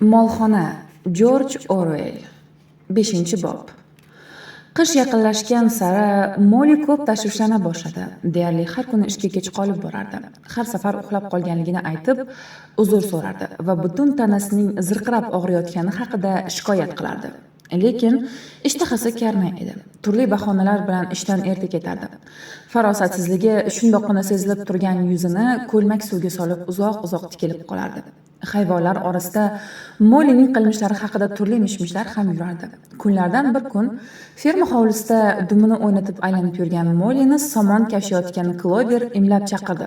Molxona. Jorj Orwell. 5-bob. Qish yaqinlashgan sari Molly ko'p tashvishlana boshladi. Deyarli har kuni ishga kech qolib borardi. Har safar uxlab qolganligini aytib, uzr so'rardi va butun tanasining zirqirab og'riyotgani haqida shikoyat qilardi. Lekin ishtahasi karmay edi. Turli bahonalar bilan ishdan erta ketardi. Farosatsizligi shundoqqina sezilib turgan yuzini ko'lmak suvga solib uzoq-uzoq tikilib qolardi. Hayvonlar orasida Mollyning qilmishlari haqida turli mishmishlar ham yurardi. Kunlardan bir kun ferma hovlisida dumini o'ynatib aylanib yurgan Mollyni somon kashiyotgan Clover imlab chaqirdi.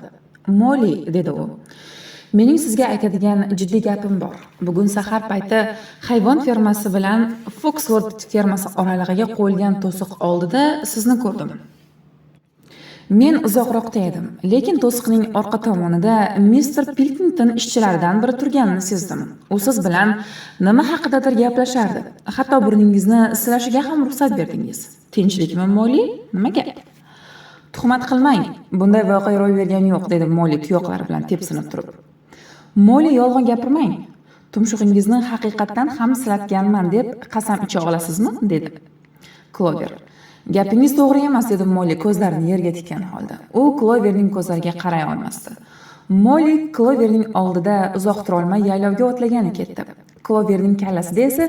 "Molly", dedi u. "Mening sizga aytadigan jiddiy gapim bor. Bugun sahar payti hayvon fermasi bilan Foxworth fermasi oralig'iga qo'yilgan to'siq oldida sizni ko'rdim. Men uzoqroqda edim, lekin to'siqning orqa tomonida Mr. Pilkington ishchilaridan biri turganini sezdim. U siz bilan nima haqidadir gaplashardi. Hatto burningizni silashiga ham ruxsat berdingiz. Tinchlikmi, Molly? Nima gap?" "Tuhmat qilmang. Bunday voqea ro'y bergani yo'q", dedi Molly tuyoqlari bilan tepsinib turib. "Molly, yolg'on gapirmang. Tumshug'ingizni haqiqatdan ham silatganman deb qasam icha olasizmi?" dedi Clover. "Gapingiz to'g'ri emas", dedi Molly ko'zlarini yerga tikkan holda. U Cloverning ko'zlariga qaray olmasdi. Molly Cloverning oldida uzoq tura olmay yaylovga o'tlagani ketdi. Cloverning kallasida esa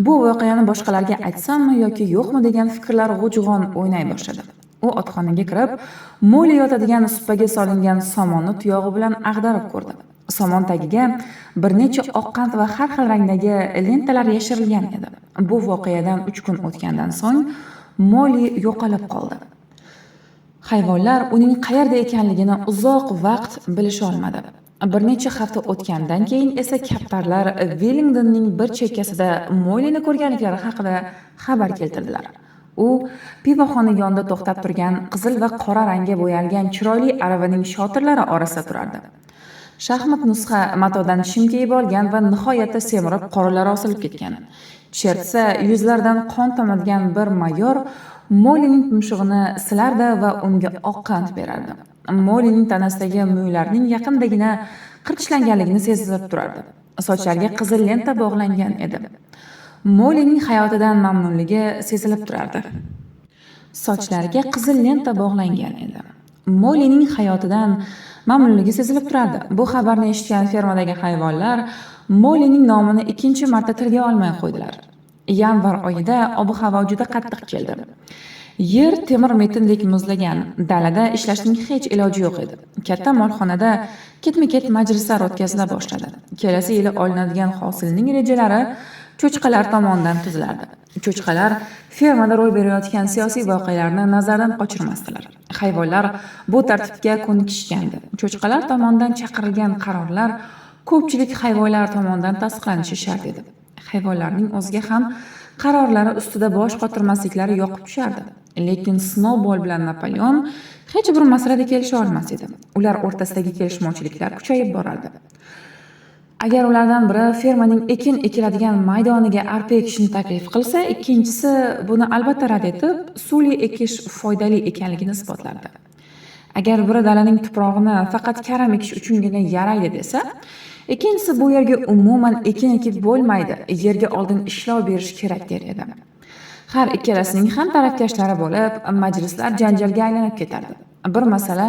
bu voqeani boshqalarga aytsammi yoki yo'qmi degan fikrlar g'ujg'on o'ynay boshladi. U otxonaga kirib, Molly yotadigan supaga solingan somonni tuyog'i bilan ag'darib ko'rdi. Somon tagiga bir necha oq qand va har xil rangdagi lentalar yashirilgan edi. Bu voqeadan 3 kun o'tgandan so'ng Molly yo'qolib qoldi. Hayvonlar uning qayerda ekanligini uzoq vaqt bilisha olmadi. Bir necha hafta o'tgandan keyin esa kaptarlar Wellingtonning bir chekkasida Mollyni ko'rganliklari haqida xabar keltirdilar. U pivoxona yonida to'xtab turgan qizil va qora rangga bo'yalgan chiroyli aravaning shotirlari orasida turardi. Shaxmat nusxa matodan shim kiyib olgan va nihoyatda semirib qorinlari osilib ketgan. Chertsa yuzlardan qon tomadigan bir mayor Mollyning tumshug'ini silardi va unga oq qand berardi. Mollyning tanasidagi mo'ylarning yaqindagina qirchlanganligini sezilib turardi. Sochlariga qizil lenta bog'langan edi. Mollyning hayotidan mamnunligi sezilib turardi. Sochlariga qizil lenta bog'langan edi. Mollyning hayotidan mamnunligi sezilib turardi. Bu xabarni eshitgan fermadagi hayvonlar Mollyning nomini ikkinchi marta tilga olmay qo'ydilar. Yanvar oyida ob-havo juda qattiq keldi. Yer temir metindek muzlagan, dalada ishlashning hech iloji yo'q edi. Katta molxonada ketma-ket majlislar o'tkazila boshladi. Kelasi yili olinadigan hosilning rejalari cho'chqalar tomonidan tuzilardi. Cho'chqalar fermada ro'y berayotgan siyosiy voqealarni nazardan qochirmasdilar. Hayvonlar bu tartibga ko'nikishgandi. Cho'chqalar tomonidan chiqarilgan qarorlar ko'pchilik hayvonlar tomonidan tasdiqlanishi shart edi. Hayvonlarning o'ziga ham qarorlari ustida bosh qotirmasliklari yoqib tushardi. Lekin Snowball bilan Napoleon hech bir masalada kelisha olmas edi. Ular o'rtasidagi kelishmovchiliklar kuchayib borardi. Agar ulardan biri fermaning ekin ekiladigan maydoniga arpa ekishni taklif qilsa, ikkinchisi buni albatta rad etib, suli ekish foydali ekanligini isbotlardi. Agar biri dalaning tuprog'ini faqat karam ekish uchungina yaraydi desa, ikkinchisi bu yerga umuman ekin ekib bo'lmaydi, yerga oldin ishlov berish kerak der edi. Har ikkalasining ham tarafkashlari bo'lib, majlislar janjalga aylanib ketardi. Bir masala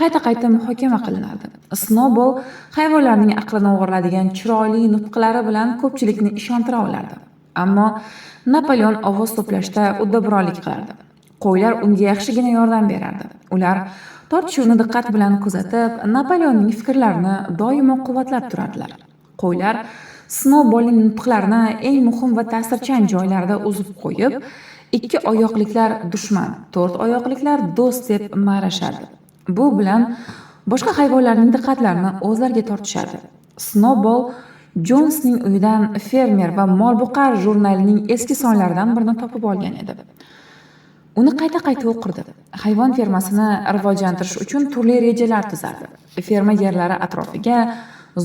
qayta-qayta muhokama qilinardi. Snowball hayvonlarning aqlini o'g'irlaydigan chiroyli nutqlari bilan ko'pchilikni ishontira olardi. Ammo Napoleon ovoz to'plashda uddaburonlik qilardi. Qo'ylar unga yaxshigina yordam berardi. Ular tortishuvni diqqat bilan kuzatib, Napoleonning fikrlarini doimo quvvatlab turardilar. Qo'ylar Snowballning nutqlarini eng muhim va ta'sirchan joylarida uzib qo'yib, ikki oyoqliklar dushman, to'rt oyoqliklar do'st deb ma'rashardi. Bu bilan boshqa hayvonlarning diqqatlarini o'zlariga tortishardi. Snowball Jonsning uyidan fermer va molbuqar jurnalining eski sonlaridan birini topib olgan edi. Uni qayta-qayta o'qirdi. Hayvon fermasini rivojlantirish uchun turli rejalar tuzardi. Ferma yerlari atrofiga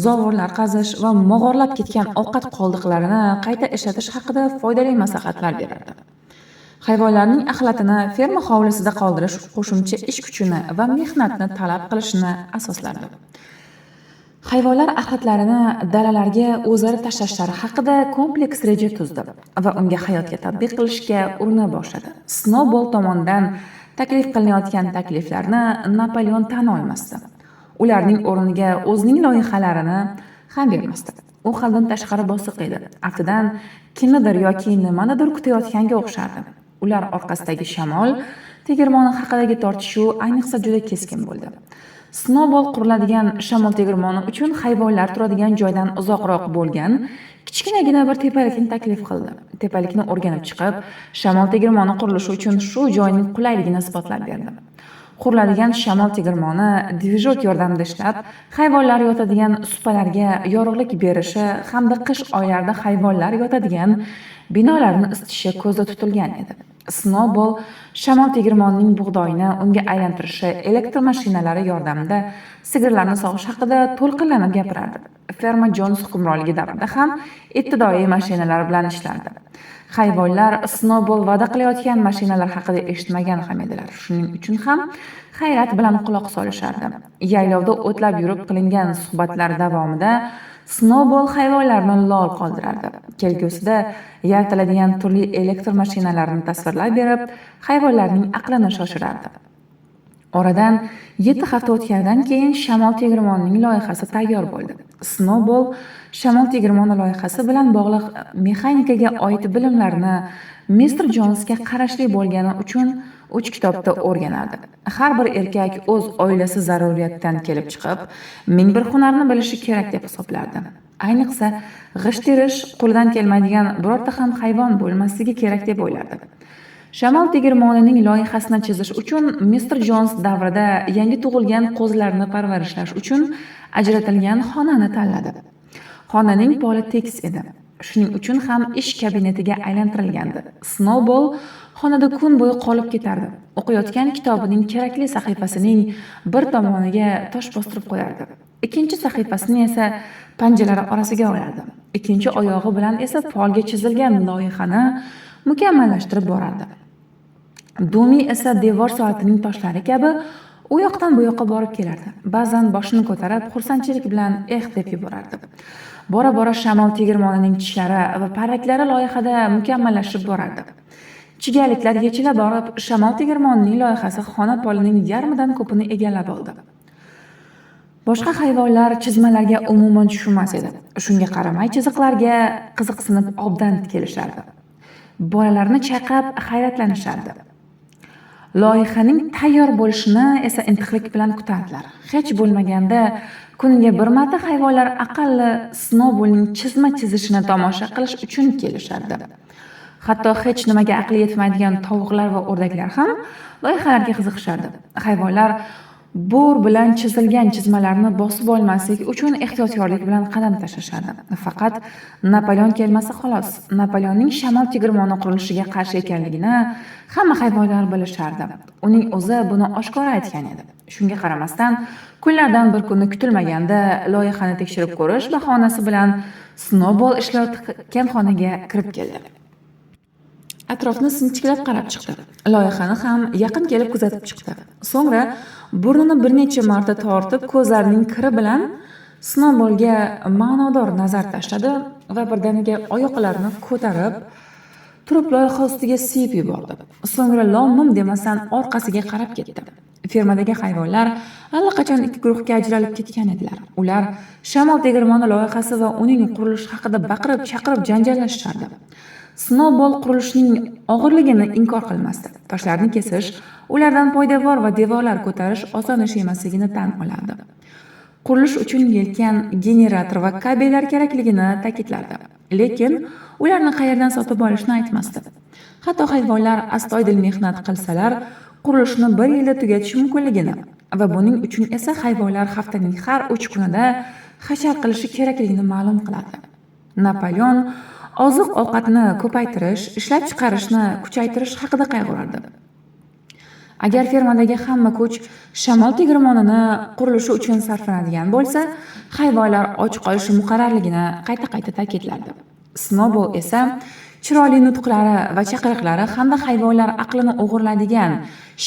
zovurlar qazish va mog'orlab ketgan ovqat qoldiqlarini qayta ishlatish haqida foydali maslahatlar berardi. Hayvonlarning axlatini ferma hovlisida qoldirish qo'shimcha ish kuchini va mehnatni talab qilishini asoslardi. Hayvonlar axlatlarini dalalarga o'zlari tashlashlari haqida kompleks reja tuzdi va unga hayotga tatbiq qilishga urina boshladi. Snowball tomonidan taklif qilinayotgan takliflarni Napoleon tan olmasdi. Ularning o'rniga o'zining loyihalarini ham bermasdi. U haddan tashqari bosiq edi. Aftidan kimnidir yoki nimanidir kutayotganga o'xshardi. Ular orqasidagi shamol tegirmoni haqidagi tortishuv ayniqsa juda keskin bo'ldi. Snowball quriladigan shamol tegirmoni uchun hayvonlar turadigan joydan uzoqroq bo'lgan kichkinagina bir tepalikni taklif qildi. Tepalikni o'rganib chiqib, shamol tegirmoni qurilishi uchun shu joyning qulayligini isbotlab berdi. Quriladigan shamol tegirmoni dvijok yordamida ishlab, hayvonlar yotadigan supalarga yorug'lik berishi hamda qish oylarida hayvonlar yotadigan binolarni isitishi ko'zda tutilgan edi. Snowball shamol tegirmonining bug'doyini unga aylantirishi, elektr mashinalari yordamida sigirlarni sog'ish haqida to'lqinlanib gapirardi. Ferma Jones hukmronligi davrida ham ibtidoiy mashinalar bilan ishlardi. Hayvonlar Snowball va'da qilayotgan mashinalar haqida eshitmagan ham edilar. Shuning uchun ham hayrat bilan quloq solishardi. Yaylovda o'tlab yurib qilingan suhbatlar davomida Snowball hayvonlarni lol qoldirardi. Kelgusida yaratiladigan turli elektr mashinalarini tasvirlab berib, hayvonlarning aqlini shoshirardi. Oradan 7 hafta o'tgandan keyin shamol tegirmonining loyihasi tayyor bo'ldi. Snowball shamol tegirmoni loyihasi bilan bog'liq mexanikaga oid bilimlarni Mr. Jonesga qarashli bo'lgani uchun 3 kitobda o'rganadi. Har bir erkak o'z oilasi zaruriyatidan kelib chiqib, ming bir hunarni bilishi kerak deb hisoblardi. Ayniqsa, g'isht terish qo'lidan kelmaydigan birorta ham hayvon bo'lmasligi kerak deb o'ylardi. Shamol tegirmonining loyihasini chizish uchun Mr. Jones davrida yangi tug'ilgan qo'zlarni parvarishlash uchun ajratilgan xonani tanladi. Xonaning poli tekis edi. Shuning uchun ham ish kabinetiga aylantirilgandi. Snowball xonada kun bo'yi qolib ketardi. O'qiyotgan kitobining kerakli sahifasining bir tomoniga tosh bostirib qo'yardi. Ikkinchi sahifasini esa panjalari orasiga olardi. Ikkinchi oyog'i bilan esa polga chizilgan loyihani mukammallashtirib borardi. Dumi esa devor soatining toshlari kabi u yoqdan bu yoqqa borib kelardi. Ba'zan boshini ko'tarib, xursandchilik bilan deb yuborardi. Bora-bora shamol tegirmonining tishlari va parraklari loyihada mukammallashib borardi. Chigaliklar yechila borib, shamol tegirmonining loyihasi xona polining yarmidan ko'pini egallab oldi. Boshqa hayvonlar chizmalarga umuman tushunmas edi. Shunga qaramay chiziqlarga qiziqsinib obdan kelishardi. Bolalarni chayqab hayratlanishardi. Loyihaning tayyor bo'lishini esa intiqlik bilan kutardilar. Hech bo'lmaganda kuniga bir marta hayvonlar aqalli Snowballning chizma chizishini tomosha qilish uchun kelishardi. Hatto hech nimaga aqli yetmaydigan tovuqlar va o'rdaklar ham loyihalarga qiziqishardi. Hayvonlar bo'r bilan chizilgan chizmalarni bosib olmaslik uchun ehtiyotkorlik bilan qadam tashlashardi. Faqat Napoleon kelmasa xolos. Napoleonning shamol tegirmoni qurilishiga qarshi ekanligini hamma hayvonlar bilishardi. Uning o'zi buni oshkora aytgan edi. Shunga qaramasdan, kunlardan bir kuni kutilmaganda loyihani tekshirib ko'rish bahonasi bilan Snowball ishlayotgan xonaga kirib keldi. Atrofni sinchiklab qarab chiqdi. Loyihani ham yaqin kelib kuzatib chiqdi. So'ngra burnini bir necha marta tortib, ko'zlarining kiri bilan Snowballga ma'nodor nazar tashladi va birdaniga oyoqlarini ko'tarib, turib loyiha ustiga siyib yubordi. So'ngra lom-mim demasdan orqasiga qarab ketdi. Fermadagi hayvonlar allaqachon ikki guruhga ajralib ketgan edilar. Ular shamol tegirmoni loyihasi va uning qurilishi haqida baqirib-chaqirib janjallashardi. Snowball qurilishning og'irligini inkor qilmasdi. Toshlarni kesish, ulardan poydevor va devorlar ko'tarish oson ish emasligini tan olardi. Qurilish uchun yelkan, generator va kabellar kerakligini ta'kidlardi. Lekin ularni qayerdan sotib olishni aytmasdi. Hatto hayvonlar astoydil mehnat qilsalar, qurilishni bir yilda tugatish mumkinligini va buning uchun esa hayvonlar haftaning har 3 kunida hashar qilishi kerakligini ma'lum qiladi. Napoleon oziq-ovqatni ko'paytirish, ishlab chiqarishni kuchaytirish haqida qayg'urardi. Agar fermadagi hamma kuch shamol tegirmonini qurilishi uchun sarflanadigan bo'lsa, hayvonlar och qolishi muqarrarligini qayta-qayta ta'kidlardi. Snowball esa chiroyli nutqlari va chaqiriqlari hamda hayvonlar aqlini o'g'irlaydigan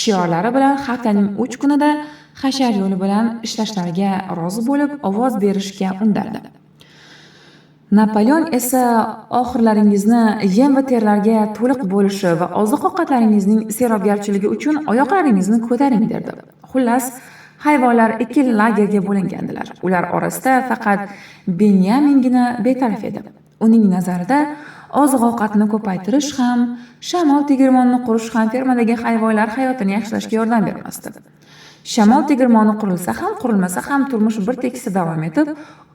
shiorlari bilan haftaning 3 kunida hashar yo'li bilan ishlashlariga rozi bo'lib, ovoz berishga undardi. Napoleon esa oxirlaringizni yem va terlarga to'liq bo'lishi va oziq-ovqatlaringizning serobgarchiligi uchun oyoqlaringizni ko'taring derdi. Xullas, hayvonlar ikki lagerga bo'lingandilar. Ular orasida faqat Benyamingina betaraf edi. Uning nazarida oziq-ovqatni ko'paytirish ham, shamol tegirmonini qurish ham fermadagi hayvonlar hayotini yaxshilashga yordam bermasdi. Shamol tegirmoni qurilsa ham, qurilmasa ham turmush bir tekisda davom etib,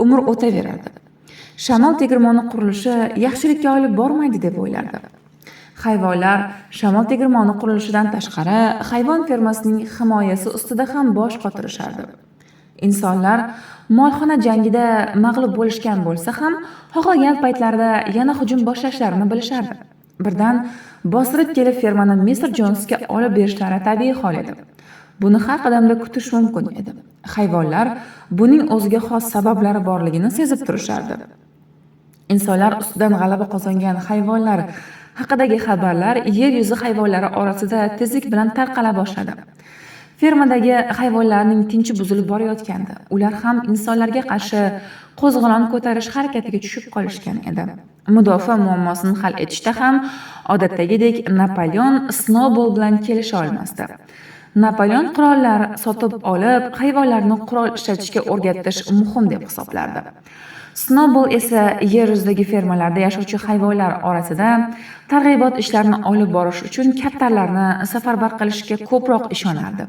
umr o'taverardi. Shamol tegirmoni qurilishi yaxshilikka olib bormaydi deb o'ylardi. Hayvonlar shamol tegirmoni qurilishidan tashqari, hayvon fermasining himoyasi ustida ham bosh qotirishardi. Insonlar molxona jangida mag'lub bo'lishgan bo'lsa ham, xohlagan paytlarida yana hujum boshlashlarini bilishardi. Birdan bostirib kelib fermani Mr. Jonesga olib berishlari tabiiy hol edi. Buni har qadamda kutish mumkin edi. Hayvonlar buning o'ziga xos sabablari borligini sezib turishardi. Insonlar ustidan g'alaba qozongan hayvonlar haqidagi xabarlar yer yuzi hayvonlari orasida tezlik bilan tarqala boshladi. Fermadagi hayvonlarning tinchi buzilib borayotgandi. Ular ham insonlarga qarshi qo'zg'olon ko'tarish harakatiga tushib qolishgan edi. Mudofaa muammosini hal etishda ham odatdagidek Napoleon Snowball bilan kelisha olmasdi. Napoleon qurollar sotib olib, hayvonlarni qurol ishlatishga o'rgatish muhim deb hisoblardi. Snowball esa yer yuzidagi fermalarda yashovchi hayvonlar orasida targ'ibot ishlarini olib borish uchun kaptarlarni safarbar qilishga ko'proq ishonardi.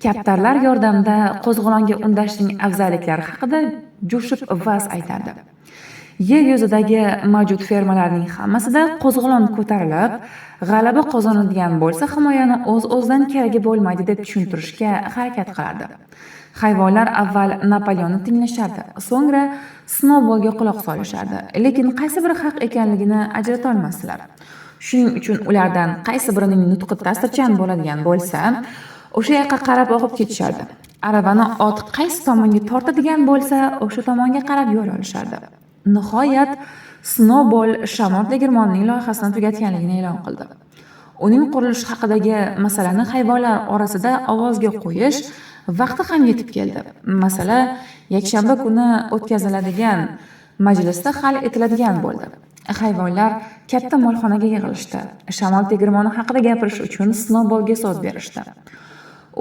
Kaptarlar yordamida qo'zg'olonga undashning afzalliklari haqida jo'shib va'z aytardi. Yer yuzidagi mavjud fermalarning hammasida qo'zg'olon ko'tarilib, g'alaba qozonadigan bo'lsa, himoyani o'z-o'zidan keragi bo'lmaydi deb tushuntirishga harakat qilardi. Hayvonlar avval Napoleonni tinglashardi, so'ngra Snowballga quloq solishardi, lekin qaysi biri haq ekanligini ajrata olmasdilar. Shuning uchun ulardan qaysi birining nutqi ta'sirchan bo'ladigan bo'lsa, o'sha yoqqa qarab o'qib ketishardi. Aravani ot qaysi tomonga tortadigan bo'lsa, o'sha tomonga qarab yo'l olishardi. Nihoyat Snowball shamol tegirmonining loyihasini tugatganligini e'lon qildi. Uning qurilishi haqidagi masalani hayvonlar orasida ovozga qo'yish vaqti ham yetib keldi. Masala yakshanba kuni o'tkaziladigan majlisda hal etiladigan bo'ldi. Hayvonlar katta molxonaga yig'ilishdi. Shamol tegirmoni haqida gapirish uchun Snowballga so'z berishdi.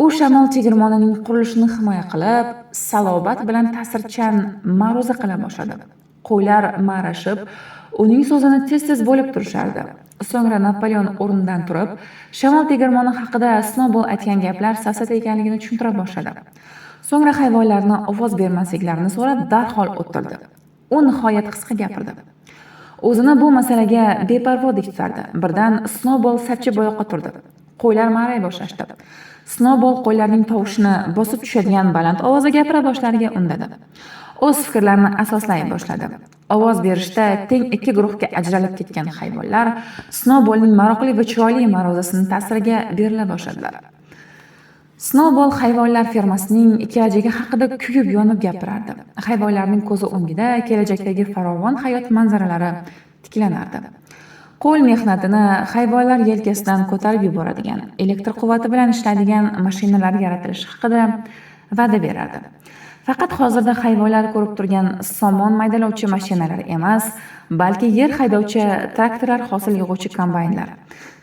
U shamol tegirmonining qurilishini himoya qilib, salobat bilan ta'sirchan ma'ruza qila boshladi. Qo'ylar ma'rashib, uning so'zini tez-tez bo'lib turishardi. So'ngra Napoleon o'rnidan turib, shamol tegirmoni haqida Snowball aytgan gaplar safsata ekanligini tushuntira boshladi. So'ngra hayvonlarni ovoz bermasliklarini so'rab, darhol o'tirdi. U nihoyat qisqa gapirdi. O'zini bu masalaga beparvodek tutardi. Birdan Snowball sapchib oyoqqa turdi. Qo'ylar ma'ray boshlashdi. Snowball qo'ylarning tovushini bosib tushadigan baland ovozda gapira boshlariga undadi. O'z fikrlarini asoslay boshladi. Ovoz berishda teng ikki guruhga ajralib ketgan hayvonlar Snowballning maroqli va chiroyli ma'ruzasining ta'siriga berila boshladilar. Snowball hayvonlar fermasining kelajagi haqida kuyib yonib gapirardi. Hayvonlarning ko'zi o'ngida kelajakdagi farovon hayot manzaralari tiklanardi. Qo'l mehnatini hayvonlar yelkasidan ko'tarib yuboradigan, elektr quvvati bilan ishlaydigan mashinalar yaratilishi haqida va'da berardi. Faqat hozirda hayvonlar ko'rib turgan somon maydalovchi mashinalar emas, balki yer haydovchi traktorlar, hosil yig'uvchi kombaynlar,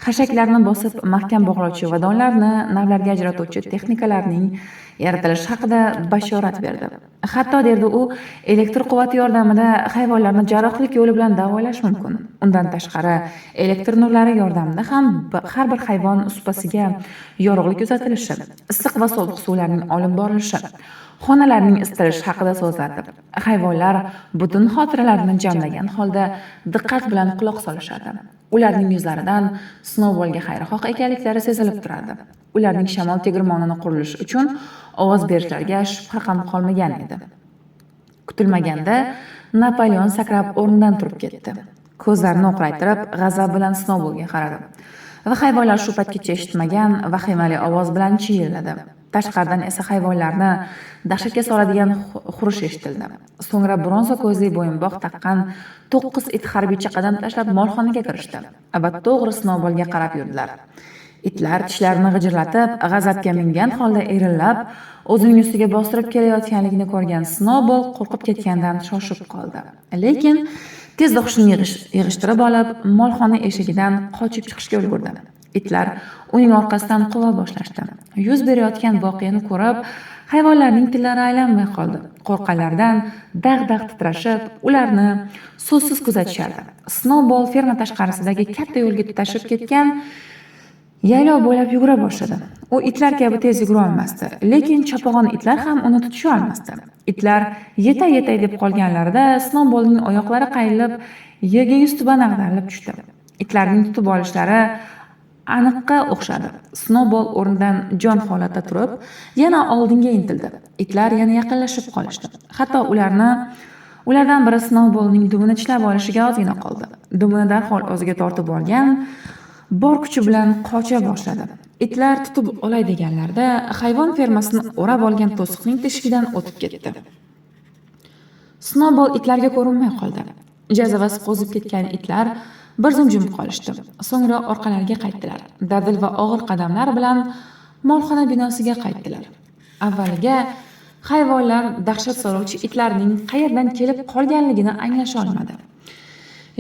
hashaklarni bosib mahkam bog'lovchi vadonlarni navlarga ajratuvchi texnikalarning yaratilishi haqida bashorat berdi. Hatto derdi u, elektr quvvati yordamida hayvonlarni jarrohlik yo'li bilan davolash mumkin. Undan tashqari, elektr nurlari yordamida ham har bir hayvon supasiga yorug'lik uzatilishi, issiq va sovuq suvlarning olib borilishi, xonalarning isitilishi haqida so'zlardi. Hayvonlar butun xotiralarini jamlagan holda diqqat bilan quloq solishardi. Ularning yuzlaridan Snowballga xayrixoh ekanliklari sezilib turardi. Ularning shamol tegirmonini qurilishi uchun ovoz berishlariga shubha ham qolmagan edi. Kutilmaganda Napoleon sakrab o'rnidan turib ketdi. Ko'zlarini o'qraytirib, g'azab bilan Snowballga qaradi. Va hayvonlar shu paytgacha eshitmagan vahimali ovoz bilan chiyilladi. Tashqaridan esa hayvonlarni dahshatga soladigan xurish eshitildi. So'ngra bronza ko'zli bo'yinbog' taqqan 9 it harbiycha qadam tashlab molxonaga kirishdi va to'g'ri Snowballga qarab yurdilar. Itlar tishlarini g'ijirlatib, g'azabga mingan holda erillab, O'zining ustiga bostirib kelayotganligini ko'rgan Snowball qo'rqib ketgandan shoshib qoldi. Lekin tezda hushini yig'ishtirib olib, molxona eshigidan qochib chiqishga ulgurdi. Itlar uning orqasidan quva boshlashdi. Yuz berayotgan voqeani ko'rib, hayvonlarning tillari aylanmay qoldi. Qo'rqqanlaridan dag' titrashib, ularni so'zsiz kuzatishardi. Snowball ferma tashqarisidagi katta yo'lga tutashib ketgan yaylov bo'ylab yugura boshladi. U itlar kabi tez yugura olmasdi, lekin chopag'on itlar ham uni tutisha olmasdi. Itlar yetay deb qolganlarida Snowballning oyoqlari qayrilib, yerga yuztuban ag'darilib tushdi. Itlarning tutib olishlari aniqqa o'xshadi. Snowball o'rnidan jon holatda turib, yana oldinga intildi. Itlar yana yaqinlashib qolishdi. Hatto ulardan biri Snowballning dumini tishlab olishiga ozgina qoldi. Dumini darhol o'ziga tortib olgan, bor kuchi bilan qocha boshladi. Itlar tutib olay deganlarida hayvon fermasini o'rab olgan to'siqning teshigidan o'tib ketdi. Snowball itlarga ko'rinmay qoldi. Jazavasi qo'zib ketgan itlar bir zum jim qolishdi. So'ngra orqalariga qaytdilar. Dadil va og'ir qadamlar bilan molxona binosiga qaytdilar. Avvaliga hayvonlar dahshat soluvchi itlarning qayerdan kelib qolganligini anglasha olmadi.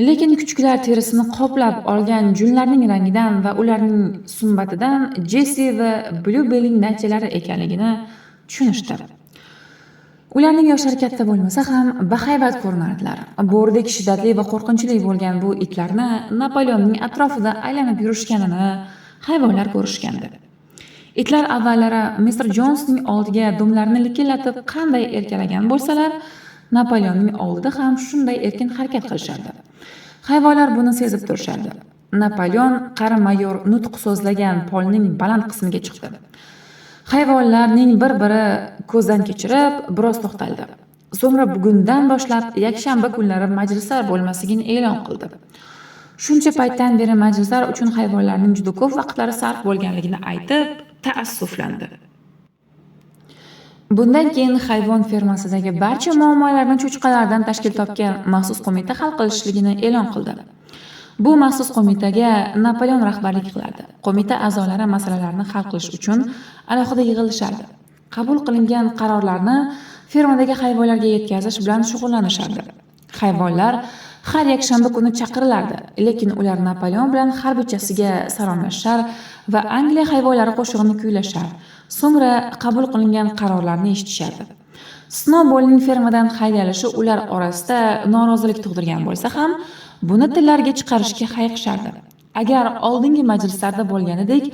Lekin kuchuklar terisini qoplab olgan junlarning rangidan va ularning sumbatidan Jessi va Bluebell'ning nachalari ekanligini tushunishdi. Ularning yoshlari katta bo'lmasa ham bahaybat ko'rinardilar. Bo'ridek shiddatli va qo'rqinchli bo'lgan bu itlarni Napoleonning atrofida aylanib yurishganini hayvonlar ko'rishgandi. Itlar avvallari Mr. Jonesning oldiga dumlarini likillatib qanday erkalagan bo'lsalar, Napoleonning oldida ham shunday erkin harakat qilishardi. Hayvonlar buni sezib turishardi. Napoleon qari mayor nutq so'zlagan polning baland qismiga chiqdi. Hayvonlarning bir-biri ko'zdan kechirib, biroz to'xtaldi. So'ngra bugundan boshlab yakshanba kunlari majlislar bo'lmasligini e'lon qildi. Shuncha paytdan beri majlislar uchun hayvonlarning juda ko'p vaqtlari sarf bo'lganligini aytib, taassuflandi. Bundan keyin hayvon fermasidagi barcha muammolarni cho'chqalardan tashkil topgan maxsus qo'mita hal qilishligini e'lon qildi. Bu maxsus qo'mitaga Napoleon rahbarlik qilardi. Qo'mita a'zolari masalalarni hal qilish uchun alohida yig'ilishardi. Qabul qilingan qarorlarni fermadagi hayvonlarga yetkazish bilan shug'ullanishardi. Hayvonlar har yakshanba kuni chaqirilardi, lekin ular Napoleon bilan harbiychasiga salomlashar va Angliya hayvonlari qo'shig'ini kuylashar. So'ngra qabul qilingan qarorlarni eshitishardi. Snowballning fermadan haydalishi ular orasida norozilik tug'dirgan bo'lsa ham, buni tillarga chiqarishga hayiqishardi. Agar oldingi majlislarda bo'lganidek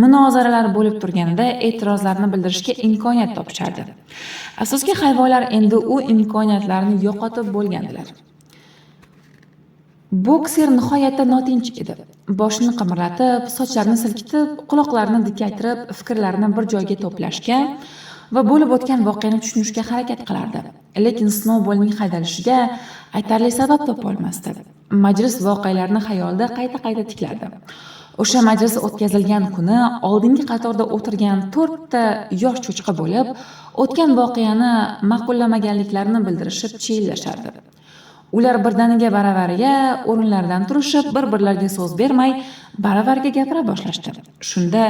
munozaralar bo'lib turganida e'tirozlarni bildirishga imkoniyat topishardi. Afsuski, hayvonlar endi u imkoniyatlarni yo'qotib bo'lgandilar. Bokser nihoyatda notinch edi. Boshini qimirlatib, sochlarini silkitib, quloqlarini dikkaytirib, fikrlarini bir joyga to'plashga va bo'lib o'tgan voqeani tushunishga harakat qilardi. Lekin Snowballning haydalishiga aytarli sabab topa olmasdi. Majlis voqealarini xayolida qayta tiklardi. O'sha majlis o'tkazilgan kuni oldingi qatorda o'tirgan 4 ta yosh cho'chqa bo'lib, o'tgan voqeani ma'qullamaganliklarini bildirishib chiyillashardi. Ular birdaniga baravariga o'rinlaridan turishib, bir-birlariga so'z bermay, baravariga gapira boshlashdi. Shunda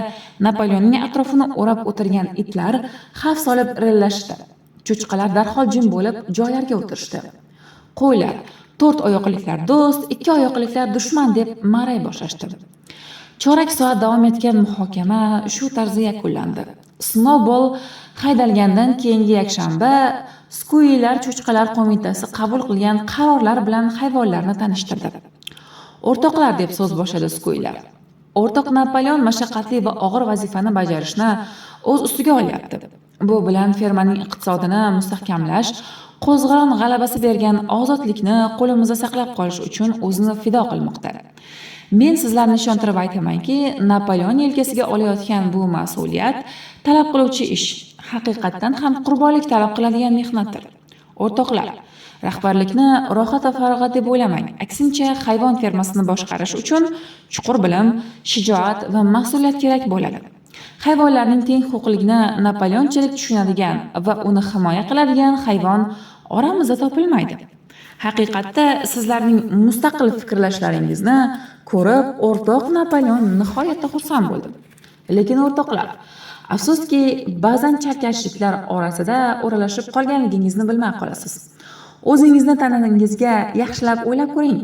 Napoleonning atrofini o'rab o'tirgan itlar xavf solib irillashdi. Cho'chqalar darhol jim bo'lib, joylariga o'tirishdi. Qo'ylar, 4 oyoqliklar do'st, 2 oyoqliklar dushman deb ma'ray boshlashdi. Chorak soat davom etgan muhokama shu tarzda yakunlandi. Snowball haydalgandan keyingi yakshanba Squealer cho'chqalar qo'mitasi qabul qilgan qarorlar bilan hayvonlarni tanishtirdi. O'rtoqlar deb so'z boshladi Squealer. O'rtoq Napoleon mashaqqatli va og'ir vazifani bajarishni o'z ustiga olyapti. Bu bilan fermaning iqtisodini mustahkamlash, qo'zg'olon g'alabasi bergan ozodlikni qo'limizda saqlab qolish uchun o'zini fido qilmoqda. Men sizlarni ishontirib aytamanki, Napoleon yelkasiga olayotgan bu mas'uliyat talab qiluvchi ish, haqiqatdan ham qurbonlik talab qiladigan mehnatdir. O'rtoqlar, rahbarlikni rohat va farog'at deb o'ylamang. Aksincha, hayvon fermasini boshqarish uchun chuqur bilim, shijoat va mas'uliyat kerak bo'ladi. Hayvonlarning teng huquqliligini Napoleonchalik tushunadigan va uni himoya qiladigan hayvon oramizda topilmaydi. Haqiqatda sizlarning mustaqil fikrlashlaringizni ko'rib, o'rtoq Napoleon nihoyatda xursand bo'ldi. Lekin o'rtoqlar, Afsuski, ba'zan chalkashliklar orasida o'ralashib qolganligingizni bilmay qolasiz. O'zingizni taningizga yaxshilab o'ylab ko'ring.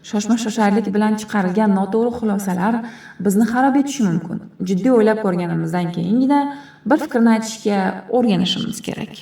Shoshma-shosharlik bilan chiqarilgan noto'g'ri xulosalar bizni xarob etishi mumkin. Jiddiy o'ylab ko'rganimizdan keyingina bir fikrni aytishga o'rganishimiz kerak.